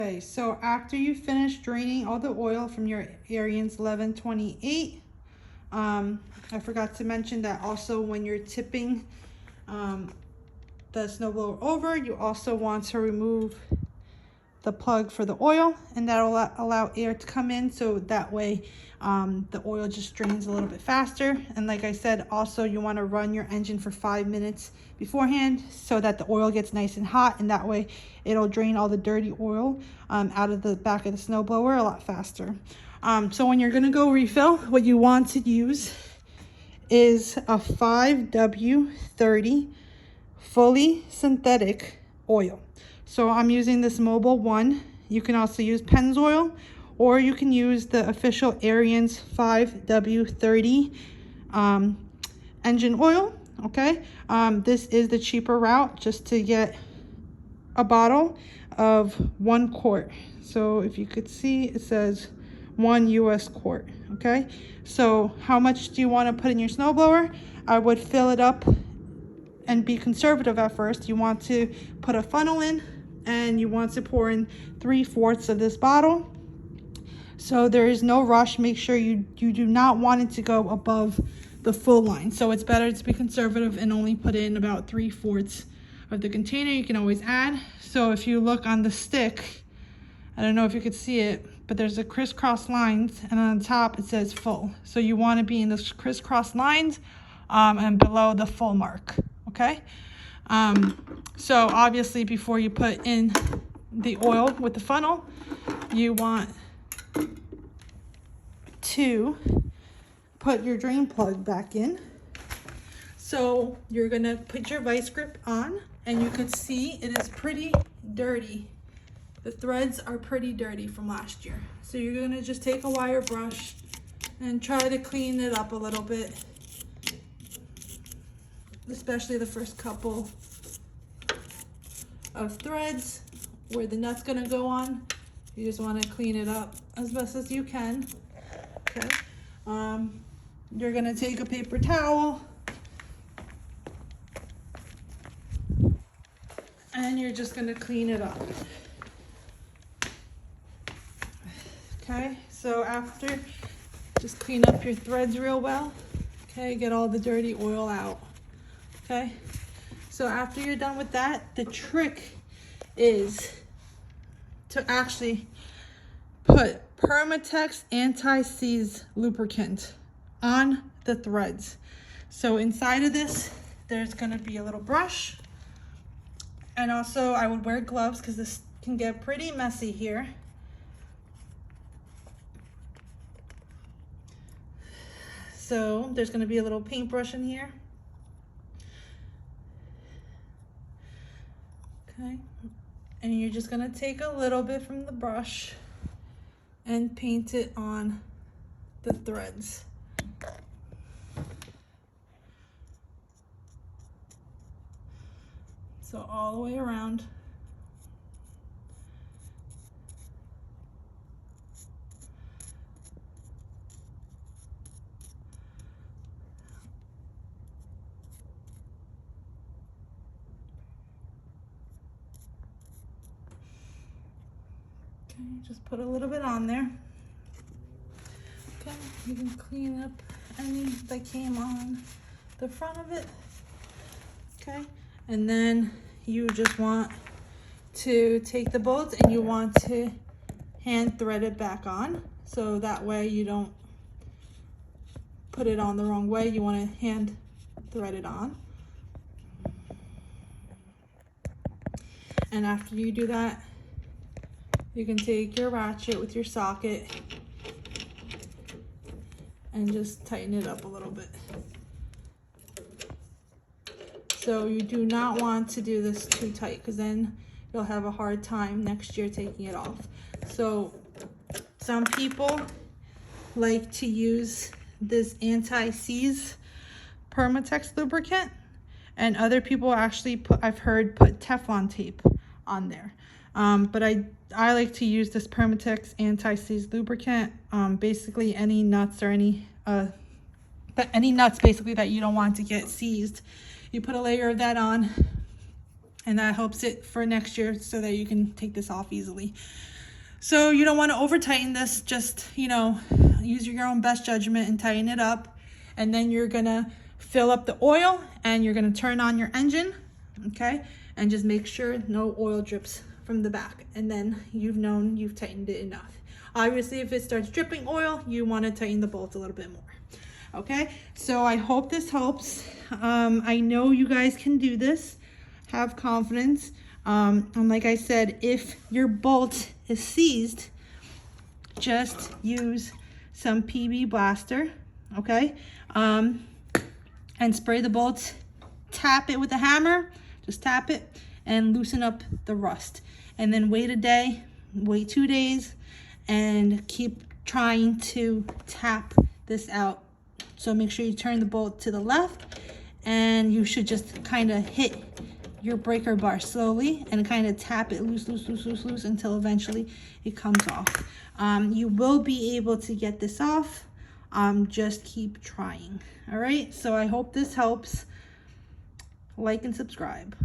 Okay, so after you finish draining all the oil from your Arien's 1128, I forgot to mention that also when you're tipping the snowblower over, you also want to remove the plug for the oil, and that'll allow air to come in, so that way the oil just drains a little bit faster. And like I said, also you want to run your engine for 5 minutes beforehand so that the oil gets nice and hot, and that way it'll drain all the dirty oil out of the back of the snowblower a lot faster. So when you're going to go refill, what you want to use is a 5W30 fully synthetic oil. So I'm using this Mobile One. You can also use Pennzoil, or you can use the official Arien's 5W30 engine oil. Okay, this is the cheaper route, just to get a bottle of 1 quart. So if you could see, it says 1 US quart. Okay, so how much do you want to put in your snowblower? I would fill it up and be conservative at first. You want to put a funnel in, and you want to pour in 3/4 of this bottle. So there is no rush. Make sure you do not want it to go above the full line. So it's better to be conservative and only put in about 3/4 of the container. You can always add. So if you look on the stick, I don't know if you could see it, but there's a crisscross lines, and on top it says full. So you want to be in the crisscross lines and below the full mark. Okay, so obviously before you put in the oil with the funnel, you want to put your drain plug back in. So you're gonna put your vice grip on, and you can see it is pretty dirty. The threads are pretty dirty from last year. So you're gonna just take a wire brush and try to clean it up a little bit, especially the first couple of threads where the nut's gonna go on. You just want to clean it up as best as you can. Okay, you're gonna take a paper towel and you're just gonna clean it up. Okay, so after, just clean up your threads real well. Okay, get all the dirty oil out. Okay, so after you're done with that, the trick is to actually put Permatex Anti-Seize lubricant on the threads. So inside of this, there's gonna be a little brush, and also I would wear gloves because this can get pretty messy here. So there's gonna be a little paintbrush in here. Okay, and you're just gonna take a little bit from the brush and paint it on the threads. So all the way around. Okay, just put a little bit on there. Okay, you can clean up any that came on the front of it. Okay, and then you just want to take the bolts and you want to hand thread it back on, so that way you don't put it on the wrong way. You want to hand thread it on. And after you do that, you can take your ratchet with your socket and just tighten it up a little bit. So you do not want to do this too tight, because then you'll have a hard time next year taking it off. So some people like to use this Anti-Seize Permatex lubricant, and other people actually put, I've heard, put Teflon tape on there. But I like to use this Permatex Anti-Seize lubricant. Basically any nuts or any nuts basically that you don't want to get seized, you put a layer of that on, and that helps it for next year so that you can take this off easily. So you don't want to over tighten this, just, you know, use your own best judgment and tighten it up. And then you're gonna fill up the oil and you're gonna turn on your engine, okay? And just make sure no oil drips from the back. And then you've known you've tightened it enough. Obviously, if it starts dripping oil, you want to tighten the bolts a little bit more. Okay, so I hope this helps. I know you guys can do this. Have confidence. And like I said, if your bolt is seized, just use some PB Blaster, okay? And spray the bolts. Tap it with a hammer. Just tap it and loosen up the rust. And then wait a day, wait 2 days, and keep trying to tap this out. So make sure you turn the bolt to the left, and you should just kind of hit your breaker bar slowly and kind of tap it loose until eventually it comes off. You will be able to get this off. Just keep trying. All right, so I hope this helps. Like and subscribe.